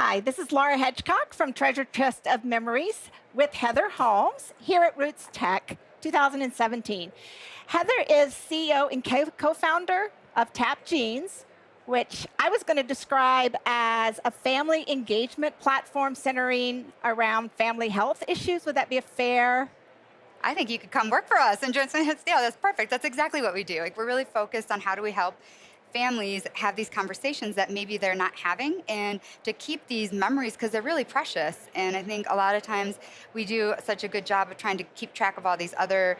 Hi, this is Laura Hedgecock from Treasure Chest of Memories with Heather Holmes here at Roots Tech 2017. Heather is CEO and co-founder of TapGenes, which I was going to describe as a family engagement platform centering around family health issues. Would that be a fair? I think you could come work for us and join some hits. Yeah, that's perfect. That's exactly what we do. Like we're really focused on how do we help families have these conversations that maybe they're not having and to keep these memories because they're really precious. And I think a lot of times we do such a good job of trying to keep track of all these other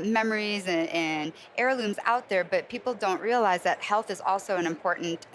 memories and heirlooms out there, but people don't realize that health is also an important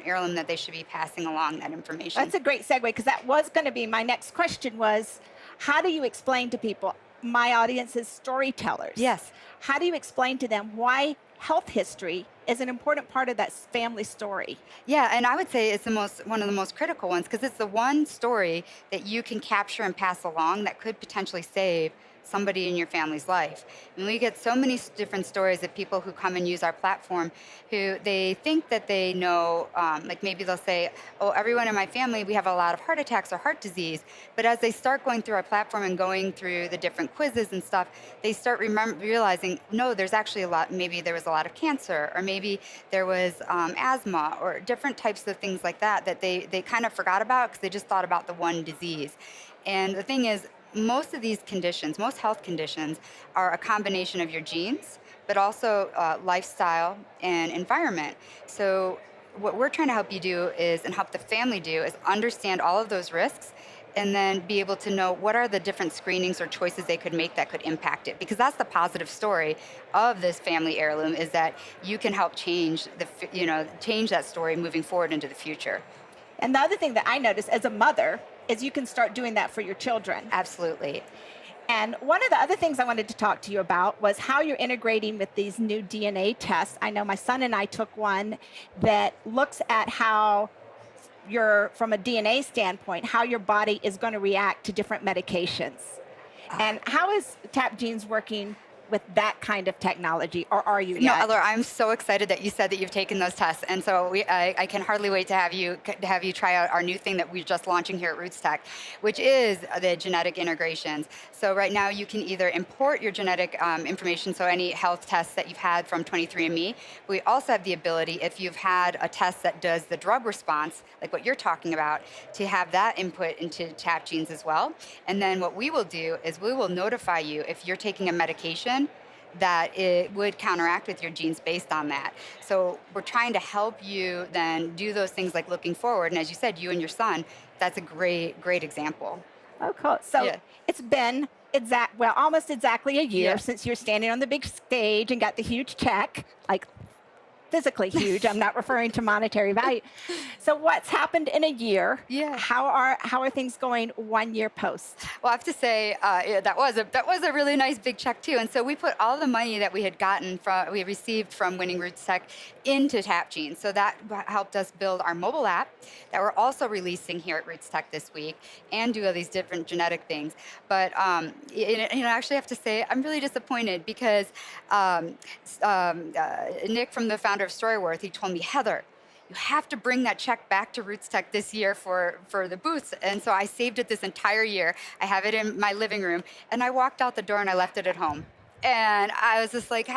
heirloom that they should be passing along that information. That's a great segue because that was going to be my next question was, how do you explain to people, my audience is storytellers. Yes. How do you explain to them why health history is an important part of that family story? Yeah, and I would say it's one of the most critical ones because it's the one story that you can capture and pass along that could potentially save somebody in your family's life. And we get so many different stories of people who come and use our platform who they think that they know, like maybe they'll say, oh, everyone in my family, we have a lot of heart attacks or heart disease. But as they start going through our platform and going through the different quizzes and stuff, they start realizing, no, there's actually a lot, maybe there was a lot of cancer, or maybe there was asthma, or different types of things like that that they kind of forgot about because they just thought about the one disease. And the thing is, most of these conditions, most health conditions, are a combination of your genes, but also lifestyle and environment. So, what we're trying to help you do is, and help the family do, is understand all of those risks and then be able to know what are the different screenings or choices they could make that could impact it. Because that's the positive story of this family heirloom is that you can help change that story moving forward into the future. And the other thing that I noticed as a mother is you can start doing that for your children. Absolutely. And one of the other things I wanted to talk to you about was how you're integrating with these new DNA tests. I know my son and I took one that looks at how from a DNA standpoint, how your body is going to react to different medications. And how is TapGenes working with that kind of technology, or are you No, yet? Laura, I'm so excited that you said that you've taken those tests, and so I can hardly wait to have you try out our new thing that we're just launching here at Roots Tech, which is the genetic integrations. So right now you can either import your genetic information, so any health tests that you've had from 23andMe. We also have the ability, if you've had a test that does the drug response, like what you're talking about, to have that input into TapGenes as well. And then what we will do is we will notify you if you're taking a medication that it would counteract with your genes based on that. So we're trying to help you then do those things like looking forward. And as you said, you and your son, that's a great example. Oh, cool. So Yeah. it's been almost exactly a year Yeah. since you're standing on the big stage and got the huge check, like physically huge. I'm not referring to monetary value. So what's happened in a year? Yeah. How are things going 1 year post? Well, I have to say, yeah, that was a really nice big check too. And so we put all the money that we received from winning Roots Tech into TapGene. So that helped us build our mobile app that we're also releasing here at Roots Tech this week, and do all these different genetic things. But I actually have to say I'm really disappointed because Nick, from the founder of Storyworth, he told me, Heather, you have to bring that check back to Roots Tech this year for the booths. And so I saved it this entire year. I have it in my living room. And I walked out the door and I left it at home. And I was just like,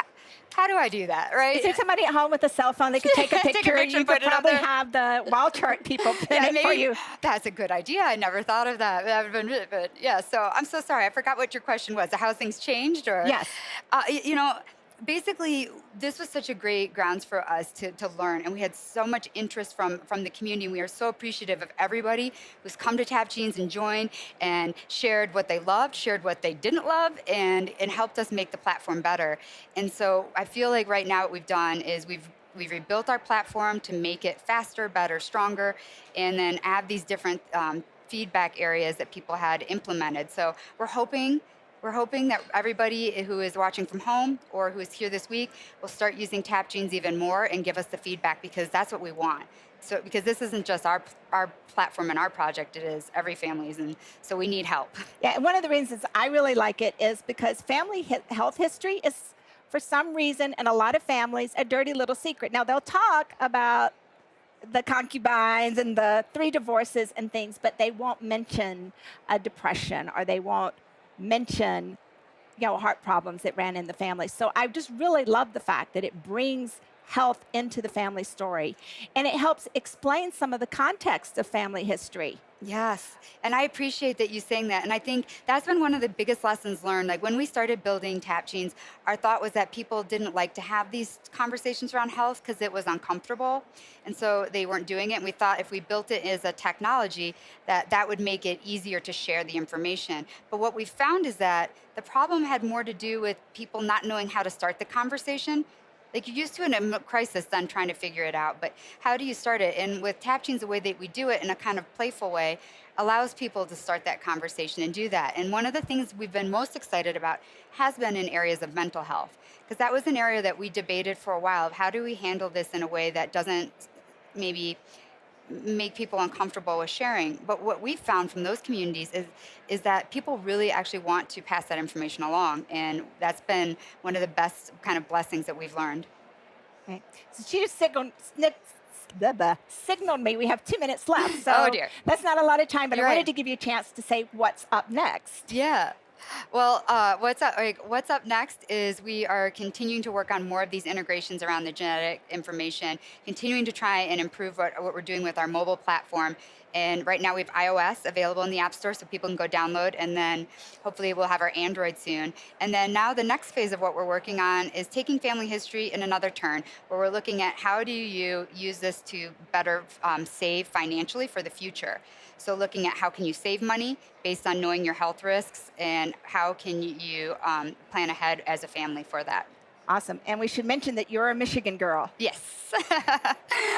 how do I do that, right? Is there somebody at home with a cell phone that could take a Take a picture? picture You and could put it up probably there. have the wall chart people pin Yeah, it for you. that's a good idea. I never thought of that. That would have been, but yeah. So I'm so sorry. I forgot what your question was. How things changed, or Yes. basically, this was such a great grounds for us to learn, and we had so much interest from the community. We are so appreciative of everybody who's come to TapGenes and joined and shared what they loved, shared what they didn't love, and helped us make the platform better. And so I feel like right now what we've done is we've rebuilt our platform to make it faster, better, stronger, and then add these different feedback areas that people had implemented. So we're hoping that everybody who is watching from home or who is here this week will start using TapGenes even more and give us the feedback, because that's what we want. So, because this isn't just our platform and our project, it is every family's, and so we need help. Yeah, and one of the reasons I really like it is because family health history is, for some reason, in a lot of families, a dirty little secret. Now, they'll talk about the concubines and the 3 divorces and things, but they won't mention a depression, or they won't mention, heart problems that ran in the family. So I just really love the fact that it brings health into the family story, and it helps explain some of the context of family history. Yes. And I appreciate that you saying that. And I think that's been one of the biggest lessons learned. Like when we started building TapGenes, our thought was that people didn't like to have these conversations around health because it was uncomfortable. And so they weren't doing it. And we thought if we built it as a technology, that would make it easier to share the information. But what we found is that the problem had more to do with people not knowing how to start the conversation. Like you're used to in a crisis, then trying to figure it out. But how do you start it? And with TapGenes, the way that we do it in a kind of playful way allows people to start that conversation and do that. And one of the things we've been most excited about has been in areas of mental health, because that was an area that we debated for a while of how do we handle this in a way that doesn't maybe make people uncomfortable with sharing. But what we found from those communities is that people really actually want to pass that information along, and that's been one of the best kind of blessings that we've learned. Right. So she just signaled me we have 2 minutes left. Oh So dear. that's not a lot of time, but You're I wanted right. to give you a chance to say what's up next. Yeah. Well, what's up next is we are continuing to work on more of these integrations around the genetic information, continuing to try and improve what we're doing with our mobile platform. And right now we have iOS available in the App Store so people can go download, and then hopefully we'll have our Android soon. And then now the next phase of what we're working on is taking family history in another turn, where we're looking at how do you use this to better save financially for the future. So looking at how can you save money based on knowing your health risks, and how can you plan ahead as a family for that. Awesome. And we should mention that you're a Michigan girl. Yes.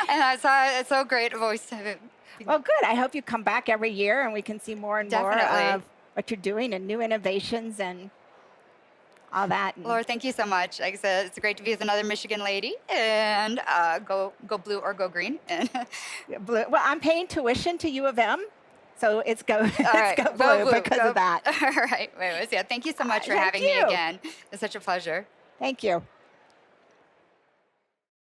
And it's so great. I've always Well, good. I hope you come back every year and we can see more and more definitely. of what you're doing and new innovations and all that. And Laura, thank you so much. Like I said, it's great to be with another Michigan lady, and go blue or go green. And Well, I'm paying tuition to U of M, so it's go all right, it's go blue because go. of that. All right, yeah. Thank you so much for Thank having me you. again. It's such a pleasure. Thank you.